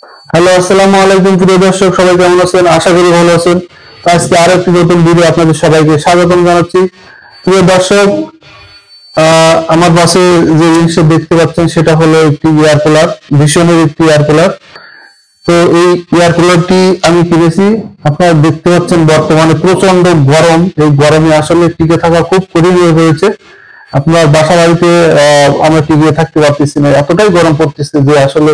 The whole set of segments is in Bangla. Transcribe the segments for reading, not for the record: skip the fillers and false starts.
হ্যালো, আসসালামু আলাইকুম প্রিয় দর্শক, সবাই কেমন আছেন? আশা করি ভালো আছেন। আজকে আরো একটি নতুন ভিডিও আপনাদের সবাইকে স্বাগতম জানাচ্ছি। প্রিয় দর্শক, আমার পাশে যে জিনিসটা দেখতে পাচ্ছেন সেটা হলো একটি এয়ার কুলার, ভীষণের একটি এয়ার কুলার। তো এই এয়ার কুলারটি আমি কিনেছি। আপনারা দেখতে পাচ্ছেন বর্তমানে প্রচন্ড গরম, এই গরমে আসলে টিকে থাকা খুব কঠিন হয়ে পড়েছে। আপনার বাসা বাড়িতে আমরা টিকে থাকতে পারতেছি না, এতটাই গরম পড়তেছে যে আসলে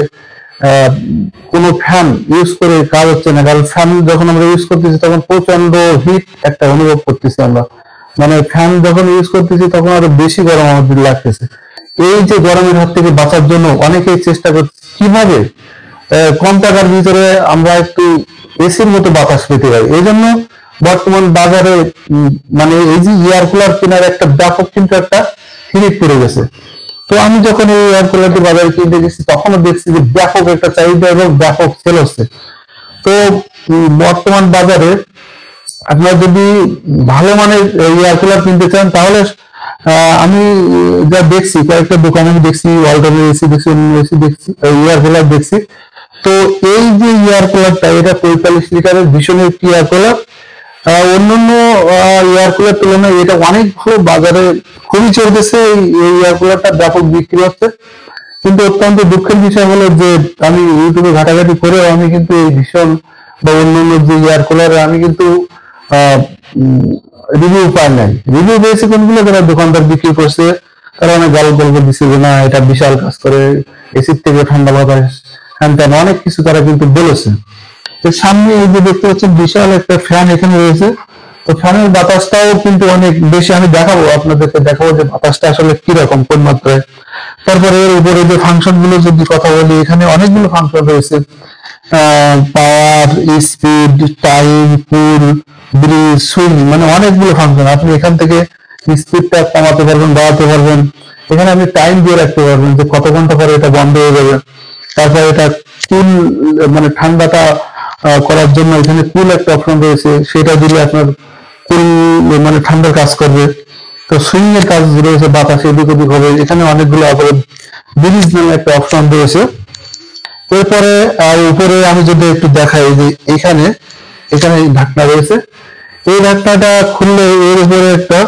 কোনো ফ্যান ইউজ করে কাজ হচ্ছে না। কারণ ফ্যান যখন আমরা ইউজ করতেছি তখন প্রচন্ড হিট একটা অনুভব করতেছি আমরা, মানে ফ্যান যখন ইউজ করতেছি তখন আরো বেশি গরম আমাদের লাগতেছে। এই যে গরমের হাত থেকে বাঁচার জন্য অনেকেই চেষ্টা করছে কিভাবে কম টাকার ভিতরে আমরা একটু এসির মতো বাতাস পেতে পারি। এই জন্য বর্তমান বাজারে মানে এই যে এয়ার কুলার কেনার একটা ব্যাপক কিন্তু একটা হিড়িক পড়ে গেছে। তো আমি যখন এই এয়ার কুলারটি বাজারে কিনতে গেছি তখনও দেখছি যে ব্যাপক একটা চাহিদা এবং ব্যাপক সেল হচ্ছে। তো বর্তমান বাজারে আপনারা যদি ভালো মানের এয়ার কুলার কিনতে চান তাহলে আমি যা দেখছি কয়েকটা দোকানে আমি দেখছি, ওয়ালটনের এসি দেখছি, এসি দেখছি, এয়ার কুলার দেখছি। তো এই যে এয়ার কুলারটা, এটা 45 লিটারের ভীষণ একটি এয়ার কুলার। অন্যান্য এয়ার কুলার তুলনায় এটা অনেক ভালো, বাজারে খুবই চলতেছে। এই এয়ার কুলারটা ব্যাপক বিক্রি হচ্ছে। কিন্তু অত্যন্ত দুঃখের বিষয় হলো যে আমি ইউটিউবে ঘাটাঘাটি করেও আমি কিন্তু এই ভীষণ বা অন্যান্য যে এয়ার কুলার আমি কিন্তু রিভিউ পাই নাই। রিভিউ পেয়েছি কোনগুলো, যারা দোকানদার বিক্রি করছে তারা অনেক গল্প গল্প দিচ্ছে যে না এটা বিশাল কাজ করে, এসির থেকে ঠান্ডা বাতাস, হ্যান ত্যান অনেক কিছু তারা কিন্তু বলেছে। তো সামনে এই যে দেখতে পাচ্ছেন বিশাল একটা ফ্যান এখানে রয়েছে। তো ফ্যানের বাতাসটাও কিন্তু অনেক বেশি, আমি দেখাবো আপনাদেরকে, দেখাবো যে বাতাসটা আসলে কিরকম কোন মাত্রায়। তারপরে এর উপরে যে ফাংশন গুলো যদি কথা বলি, এখানে অনেকগুলো ফাংশন রয়েছে, পাওয়ার, স্পিড, টাইম, কুল, ব্রিজ, সুইং, মানে অনেকগুলো ফাংশন। আপনি এখান থেকে স্পিডটা কমাতে পারবেন, বাড়াতে পারবেন। এখানে আপনি টাইম দিয়ে রাখতে পারবেন যে কত ঘন্টা পরে এটা বন্ধ হয়ে যাবে। তারপর এটা কুল, মানে ঠান্ডাটা করার জন্য এখানে কুল একটা অপশন রয়েছে, সেটা দিলে আপনার কুল মানে ঠান্ডার কাজ করবে। তো সুইং এর কাজ রয়েছে, বাতাস এদিক ওদিক হবে। এখানে অনেকগুলো ব্রিজ নামে একটা অপশন রয়েছে। এরপরে উপরে আমি যদি একটু দেখাই যে এখানে এখানে ঢাকনা রয়েছে। এই ঢাকনাটা খুললে এর উপরে একটা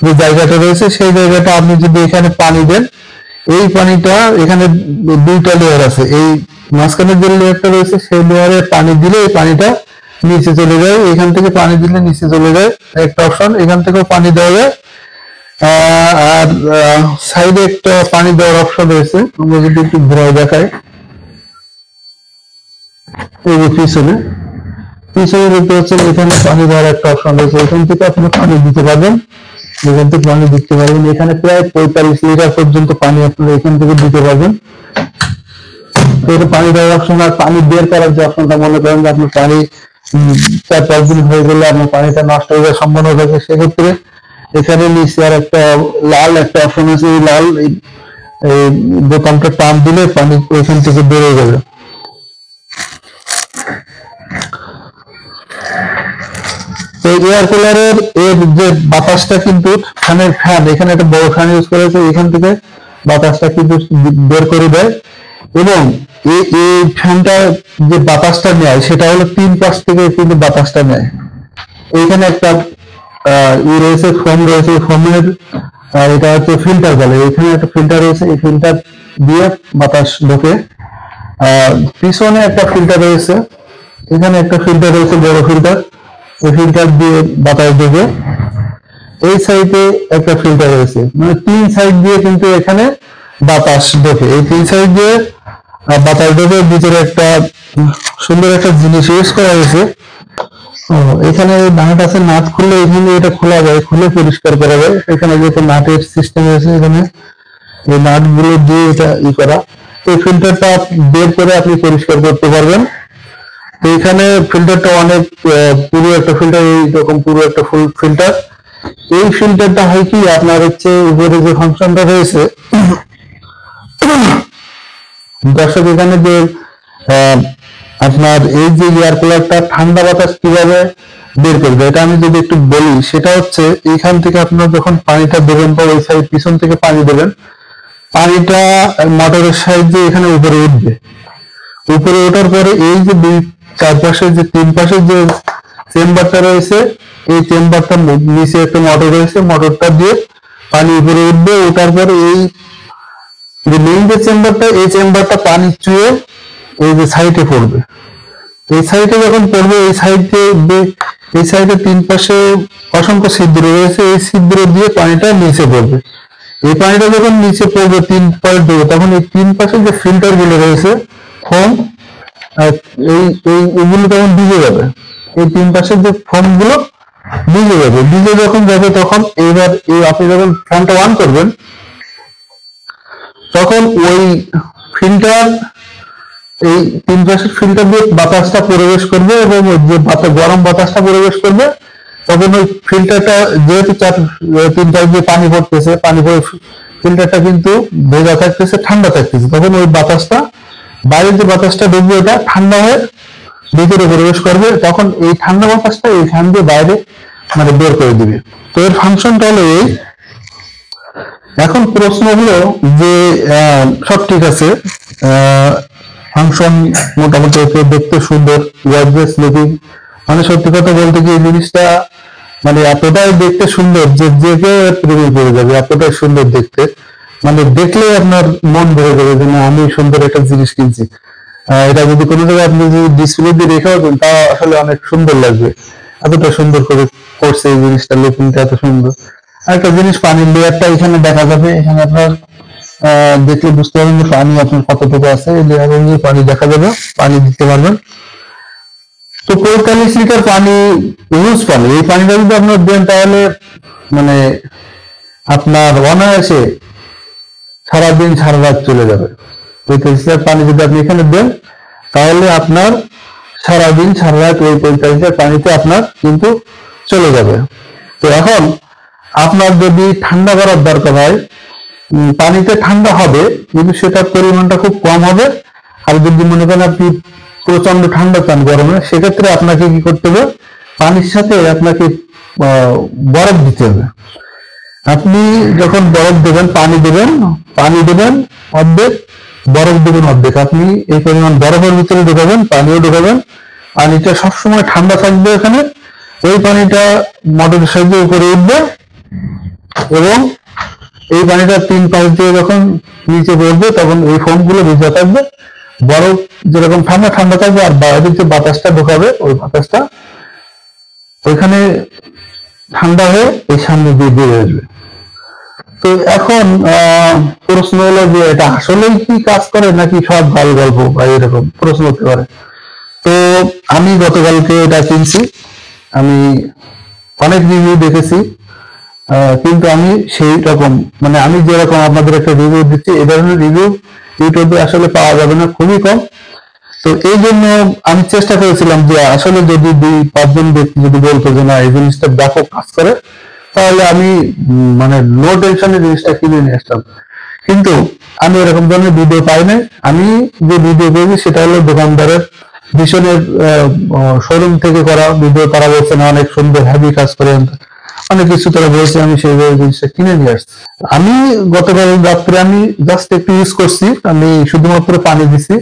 যে জায়গাটা রয়েছে সেই জায়গাটা আপনি যদি এখানে পানি দেন, এই পানিটা এখানে দুইটা লেয়ার আছে, এই মাঝখানের যে লেয়ারটা রয়েছে সেই লেয়ারে পানি দিলে এই পানিটা নিচে চলে যায়, এখান থেকে পানি দিলে নিচে চলে যায় একটা অপশন। এখান থেকেও পানি দেওয়া যায়। আর সাইডে একটা পানি দেওয়ার অপশন রয়েছে। আমরা যদি একটু ঘুরাই দেখাই, এই যে পিছনে পিছনে দেখতে পাচ্ছেন এখানে পানি দেওয়ার একটা অপশন রয়েছে। এখান থেকে আপনি পানি দিতে পারবেন, এখান থেকে পানি দিতে পারবেন। এখানে প্রায় 45 লিটার পর্যন্ত পানি আপনারা এখান থেকে দিতে পারবেন। পানি দেওয়ার অপশন। আর পানি বের করার যে অপশনটা, মনে করেন যে আপনার পানি 4-5 দিন হয়ে গেলে আপনার পানিটা নষ্ট হয়ে যাওয়ার সম্ভাবনা থাকে, সেক্ষেত্রে এখানে নিচে আর একটা লাল একটা অপশন আছে, এই লাল এই বোতামটা টান দিলে পানি এখান থেকে বেড়ে যাবে। এই এয়ার কুলারের এর যে বাতাসটা কিন্তু ফ্যানের ফ্যান, এখানে একটা বড় ফ্যান ইউজ করেছে, এখান থেকে বাতাসটা কিন্তু বের করে দেয়। এবং এই ফ্যানটা যে বাতাসটা নেয় সেটা হলো 3 পাশ থেকে কিন্তু বাতাসটা নেয়। এইখানে একটা রয়েছে, ফোম রয়েছে, ফোমের এটা হচ্ছে ফিল্টার বলে। এখানে একটা ফিল্টার রয়েছে, এই ফিল্টার দিয়ে বাতাস ঢোকে। পিছনে একটা ফিল্টার রয়েছে, এখানে একটা ফিল্টার রয়েছে, বড় ফিল্টার, এই ফিল্টার দিয়ে বাতাস ঢোকে। এই সাইডে একটা ফিল্টার রয়েছে, মানে 3 সাইড দিয়ে কিন্তু এখানে বাতাস ঢোকে। এই 3 সাইড দিয়ে বাতাস ঢোকে। ভিতরে একটা সুন্দর একটা জিনিস ইউজ করা হয়েছে। এখানে নাট আছে, নাট খুললে এখানে এটা খোলা যায়, খুলে পরিষ্কার করা যায়। এখানে যেহেতু নাটের সিস্টেম আছে, এখানে এই নাট গুলো দিয়ে এটা করা। এই ফিল্টারটা বের করে আপনি পরিষ্কার করতে পারবেন। তো এখানে ফিল্টারটা অনেক পুরো একটা ফিল্টার, এইরকম পুরো একটা ফুল ফিল্টার। এই ফিল্টারটা হয় কি আপনার হচ্ছে উপরে যে ফাংশনটা রয়েছে, দর্শক এখানে যে আপনার এই যে এয়ার কুলারটা ঠান্ডা বাতাস কিভাবে বের করবে এটা আমি যদি একটু বলি, সেটা হচ্ছে এইখান থেকে আপনার যখন পানিটা দেবেন বা ওই সাইড পিছন থেকে পানি দেবেন, পানিটা মোটরের সাহায্যে এখানে উপরে উঠবে। উপরে ওঠার পরে এই যে দুই চারপাশে যে তিন পাশে যে চেম্বারটা রয়েছে, এই চেম্বারটার নিচে একটা মোটর রয়েছে, মোটরটা দিয়ে পানি উপরে উঠবে। ওঠার পরে এই যে মেইন যে চেম্বারটা, এই চেম্বারটা পানি চুয়ে এই যে সাইডে পড়বে। এই সাইডে যখন পড়বে, এই সাইডে তিন পাশে অসংখ্য ছিদ্র রয়েছে, এই ছিদ্র দিয়ে পানিটা নিচে পড়বে। এই পানিটা যখন নিচে পড়বে তিন পাশ দেবে, তখন এই তিন পাশে যে ফিল্টার গুলো রয়েছে ফোম, এইগুলো তখন ভিজে যাবে। এই তিন পাশের যে ফোম গুলো ভিজে যাবে। ভিজে যখন যাবে তখন এইবার আপনি যখন ফ্যানটা অন করবেন, তখন ওই ফিল্টার, এই তিন পাশের ফিল্টার দিয়ে বাতাসটা প্রবেশ করবে এবং যে গরম বাতাসটা প্রবেশ করবে, তখন ওই ফিল্টারটা যেহেতু তিন পাশ দিয়ে পানি পড়তেছে, পানি পড়ে ফিল্টারটা কিন্তু ভেজা থাকতেছে, ঠান্ডা থাকতেছে, তখন ওই বাতাসটা, বাইরের যে বাতাসটা ঢুকবে ওটা ঠান্ডা হয়ে ভিতরে প্রবেশ করবে। তখন এই ঠান্ডা বাতাসটা এই ফ্যান দিয়ে বাইরে মানে বের করে দিবে। তো এর ফাংশনটা হলো এই। এখন প্রশ্ন হলো যে সব ঠিক আছে, ফাংশন মোটামুটি দেখতে সুন্দর, গর্জিয়াস লুকিং, মানে সত্যি কথা বলতে কি এই জিনিসটা মানে এতটাই দেখতে সুন্দর যে যে কেউ প্রেমে পড়ে যাবে, এতটাই সুন্দর দেখতে, মানে দেখলে আপনার মন ভরে যাবে যে না আমি সুন্দর একটা জিনিস কিনছি। এটা যদি কোনো জায়গায় আপনি যদি ডিসপ্লে দিয়ে রেখেও দেন, তা আসলে অনেক সুন্দর লাগবে, এতটা সুন্দর করে করছে এই জিনিসটা, লুকিংটা এত সুন্দর। আরেকটা জিনিস, পানির লেয়ারটা এখানে দেখা যাবে, এখানে আপনার দেখলে বুঝতে পারবেন যে পানি আপনার কতটুকু আছে, এই লেয়ার অনুযায়ী পানি দেখা যাবে, পানি দিতে পারবেন। তো 45 লিটার পানি, ইউজ পানি, এই পানিটা যদি আপনার দেন তাহলে মানে আপনার অনায়াসে সারাদিন সারা রাত চলে যাবে। 45 লিটার পানি যদি আপনি এখানে দেন, তাহলে আপনার সারাদিন সারা রাত ওই 45 লিটার পানিতে আপনার কিন্তু চলে যাবে। তো এখন আপনার যদি ঠান্ডা করার দরকার হয়, পানিতে ঠান্ডা হবে কিন্তু সেটার পরিমাণটা খুব কম হবে। আর যদি মনে করেন আপনি প্রচন্ড ঠান্ডা চান গরমে, সেক্ষেত্রে আপনাকে কি করতে হবে, পানির সাথে আপনাকে বরফ দিতে হবে। আপনি যখন বরফ দেবেন, পানি দেবেন অর্ধেক, বরফ দেবেন অর্ধেক। আপনি এই পরিমাণ বরফের ভিতরে ঢোকাবেন, পানিও ঢোকাবেন, পানিটা সবসময় ঠান্ডা থাকবে এখানে। ওই পানিটা মোটরের সাহায্যে উপরে উঠবে এবং এই পানিটা তিন পাশ দিয়ে যখন নিচে পড়বে, তখন এই ফোম গুলো ভিজা থাকবে, বরফ যেরকম ঠান্ডা ঠান্ডা থাকবে, আর বাইরের যে বাতাসটা ঢোকাবে ওই বাতাসটা ওইখানে ঠান্ডা হয়ে এই সামনে দিয়ে বেরিয়ে আসবে। তো এখন প্রশ্ন হলো যে এটা আসলেই কি কাজ করে নাকি সব গাল গল্প বা এরকম প্রশ্ন হতে পারে। তো আমি গতকালকে এটা কিনছি, আমি অনেক রিভিউ দেখেছি, কিন্তু আমি সেই রকম মানে আমি যেরকম আপনাদের একটা রিভিউ দিচ্ছি, এই ধরনের রিভিউ ইউটিউবে আসলে পাওয়া যাবে না, খুবই কম। তো এই জন্য আমি চেষ্টা করেছিলাম যে আসলে যদি 2-5 জন ব্যক্তি যদি বলতো যে না এই জিনিসটা ব্যাপক কাজ করে, তাহলে আমি মানে নো টেনশনে জিনিসটা কিনে নিয়ে আসতাম। কিন্তু আমি এরকম ধরনের ভিডিও পাই নাই। আমি যে ভিডিও পেয়েছি সেটা হলো দোকানদারের ভীষণের শোরুম থেকে করা ভিডিও, তারা বলছে না অনেক সুন্দর হেভি কাজ করে, অনেক কিছু তারা বলছে, আমি সেই জিনিসটা কিনে নিয়ে আসছি। আমি গতকাল রাত্রে আমি জাস্ট একটু ইউজ করছি, আমি শুধুমাত্র পানি দিছি,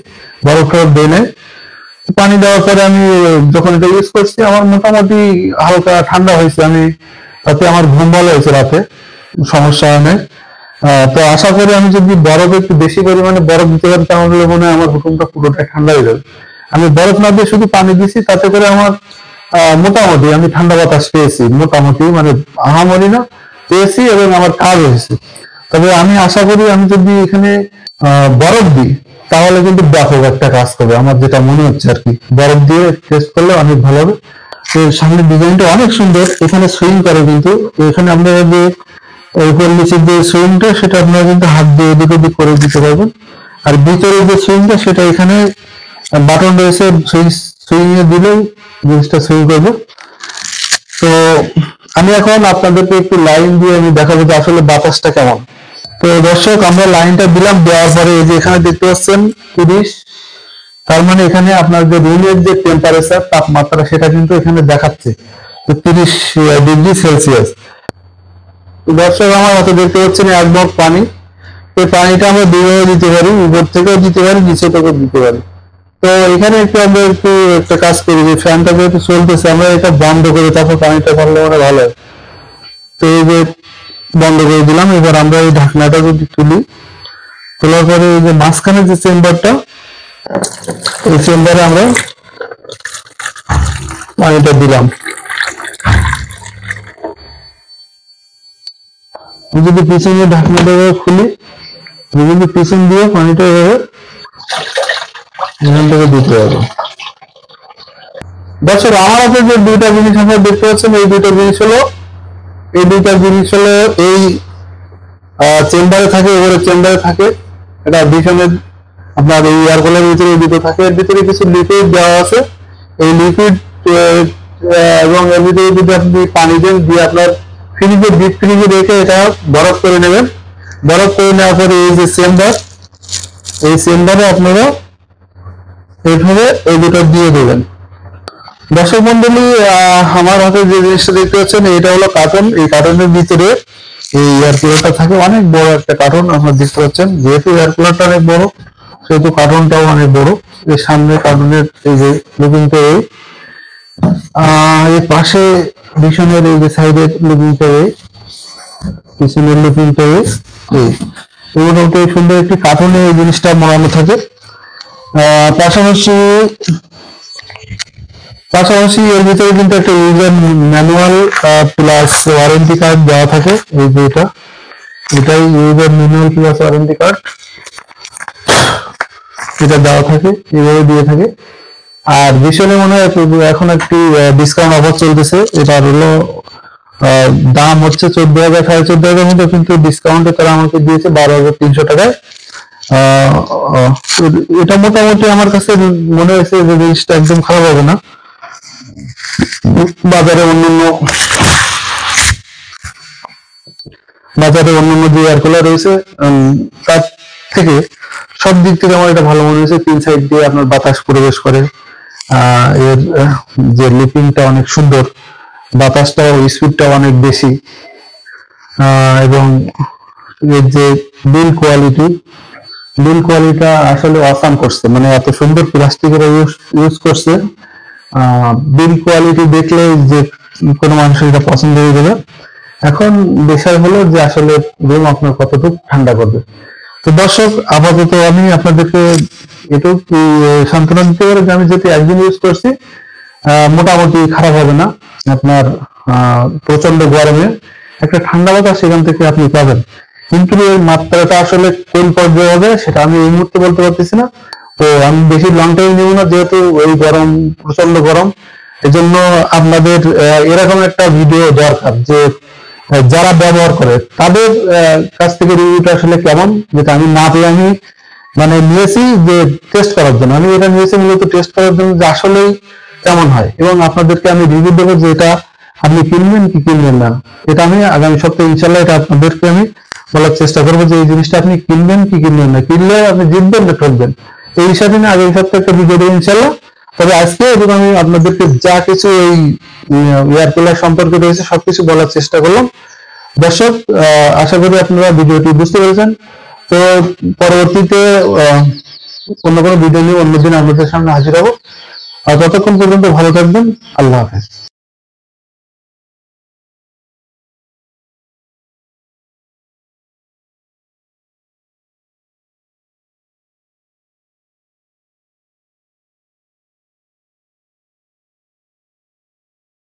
বরফ টরফ দেই নাই। পানি দেওয়ার পরে আমি যখন এটা ইউজ করছি, আমার মোটামুটি হালকা ঠান্ডা হয়েছে, আমি তাতে আমার ঘুম ভালো হয়েছে, রাতে সমস্যা হয় নাই। তো আশা করি আমি যদি বরফ একটু বেশি পরিমাণে বরফ দিতে পারি, তাহলে মনে হয় আমার হুকুমটা পুরোটাই ঠান্ডা হয়ে যাবে। আমি বরফ না দিয়ে শুধু পানি দিছি, তাতে করে আমার মোটামুটি আমি ঠান্ডা বাতাস পেয়েছি, মোটামুটি মানে আহামরি না, পেয়েছি এবং আমার কাজ হয়েছে। তবে আমি আশা করি আমি যদি এখানে বরফ দিই, তাহলে কিন্তু ব্যাপক একটা কাজ করবে, আমার যেটা মনে হচ্ছে আর কি। বরফ দিয়ে টেস্ট করলে অনেক ভালো হবে। তো সামনের ডিজাইনটা অনেক সুন্দর, এখানে সুইং করে, কিন্তু এখানে আপনারা যে উপর নিচের যে সুইংটা, সেটা আপনারা কিন্তু হাত দিয়ে এদিক ওদিক করে দিতে পারবেন। আর ভিতরে যে সুইংটা, সেটা এখানে বাটন রয়েছে, সুইং এ দিলেই জিনিসটা সুইং করবে। তো আমি এখন আপনাদেরকে একটু লাইন দিয়ে আমি দেখাবো যে আসলে বাতাসটা কেমন। তো দর্শক, আমরা লাইনটা দিলাম, দেওয়ার পরে এই যে এখানে দেখতে পাচ্ছেন 30, তার মানে এখানে আপনার যে রুমের যে টেম্পারেচার, তাপমাত্রা, সেটা কিন্তু এখানে দেখাচ্ছে 30°C। দর্শক, আমার হাতে দেখতে পাচ্ছেন এক মগ পানি। এই পানিটা আমরা দুইভাবে দিতে পারি, উপর থেকেও দিতে পারি, নিচে থেকেও দিতে পারি। তো এখানে একটু আমরা একটু একটা কাজ করি, যে ফ্যানটা যেহেতু চলতেছে আমরা এটা বন্ধ করে তারপর পানিটা ভরলে মানে ভালো হয়। তো এই যে বন্ধ করে দিলাম। এবার আমরা এই ঢাকনাটা যদি তুলি, তোলার পরে এই যে মাঝখানে যে চেম্বারটা, এই চেম্বারে আমরা পানিটা দিলাম। যদি পিছনে ঢাকনাটা খুলি, যদি পিছন দিয়ে পানিটা এভাবে এখান থেকে দিতে হবে। দর্শক, আমার হাতে যে দুইটা জিনিস আপনারা দেখতে পাচ্ছেন, এই দুইটা জিনিস হলো এই চেম্বারে থাকে, এবারে চেম্বারে থাকে। এটা পিছনে আপনার এই এয়ার কুলারের ভিতরে দুটো থাকে, এর ভিতরে কিছু লিকুইড দেওয়া আছে। এই লিকুইড এবং এর ভিতরে যদি আপনি পানি দেন, দিয়ে আপনার ফ্রিজে ডিপ ফ্রিজে রেখে এটা বরফ করে নেবেন। বরফ করে নেওয়ার পরে এই যে চেম্বার, এই চেম্বারে আপনারা এইভাবে এই দুটো দিয়ে দেবেন। দর্শক মন্ডলী, আমার হাতে যে জিনিসটা দেখতে পাচ্ছেন এটা হলো কার্টন। এই কার্টনের ভিতরে এই এয়ার কুলারটা থাকে, অনেক বড় একটা কার্টন আপনারা দেখতে পাচ্ছেন। যেহেতু এয়ার কুলারটা অনেক বড়, সেহেতু কার্টনটাও অনেক বড়। এর সামনে কার্টনের এই যে লুকিংটা, এই পাশে পিছনের এই যে সাইডের লুকিংটা, পিছনের লুকিংটা এই মোটামুটি সুন্দর একটি কার্টনে এই জিনিসটা মোড়ানো থাকে। পাশাপাশি এর ভিতরে কিন্তু একটা user manual plus warranty card দেওয়া থাকে। এই যে এটাই user manual plus warranty card, এটা দেওয়া থাকে, এইভাবে দিয়ে থাকে। আর ভীষণে মনে হয় এখন একটি ডিসকাউন্ট অফার চলতেছে। এটার হলো দাম হচ্ছে 14,000 14,500 মতো, কিন্তু ডিসকাউন্টে তারা আমাকে দিয়েছে 12,300 টাকায়। এটা মোটামুটি আমার কাছে মনে হয়েছে যে জিনিসটা একদম খারাপ হবে না। বাজারে অন্যান্য যে এয়ার কুলার রয়েছে তার থেকে সব দিক থেকে আমার এটা ভালো মনে হয়েছে। 3 সাইড দিয়ে আপনার বাতাস প্রবেশ করে, এর যে লিপিংটা অনেক সুন্দর, বাতাসটাও স্পিডটা অনেক বেশি, এবং এর যে বিল্ড কোয়ালিটিটা আসলে অসাম করছে। মানে এত সুন্দর প্লাস্টিকের ইউজ করছে, বিল্ড কোয়ালিটি দেখলে যে কোনো মানুষের এটা পছন্দ হয়ে যাবে। এখন বিষয় হলো যে আসলে রুম আপনার কতটুকু ঠান্ডা করবে। তো দর্শক, আপাতত আমি আপনাদেরকে এটুকু সান্ত্বনা দিতে পারি যে আমি যেহেতু একদিন ইউজ করছি, মোটামুটি খারাপ হবে না। আপনার প্রচন্ড গরমে একটা ঠান্ডা বাতাস সেখান থেকে আপনি পাবেন, কিন্তু এর মাত্রাটা আসলে কোন পর্যায়ে হবে সেটা আমি এই মুহূর্তে বলতে পারতেছি না। তো আমি বেশি লং টাইম নেব না, যেহেতু এই গরম, প্রচন্ড গরম। এজন্য আপনাদের এরকম একটা ভিডিও দরকার, যে যারা ব্যবহার করে তাদের কাছ থেকে রিভিউটা আসলে কেমন, যেটা আমি না পেয়ে আমি মানে নিয়েছি যে টেস্ট করার জন্য। আমি এটা নিয়েছি মূলত টেস্ট করার জন্য যে আসলেই কেমন হয়, এবং আপনাদেরকে আমি রিভিউ দেবো যে এটা আপনি কিনবেন কি কিনবেন না। এটা আমি আগামী সপ্তাহে ইনশাল্লাহ এটা আপনাদেরকে আমি বলার চেষ্টা করবো যে এই জিনিসটা আপনি কিনবেন কি কিনবেন না, কিনলে আপনি জিতবেন না ঠকবেন। এই হিসাবে না আগামী সপ্তাহে একটা ভিডিও দেবো ইনশাল্লাহ। তবে আজকে এবং আমি আপনাদেরকে যা কিছু এই এয়ার কুলার সম্পর্কে রয়েছে সবকিছু বলার চেষ্টা করলাম। দর্শক, আশা করি আপনারা ভিডিওটি বুঝতে পেরেছেন। তো পরবর্তীতে অন্য কোনো ভিডিও নিয়ে অন্যদিন আপনাদের সামনে হাজির হবো। আর ততক্ষণ পর্যন্ত ভালো থাকবেন। আল্লাহ হাফেজ।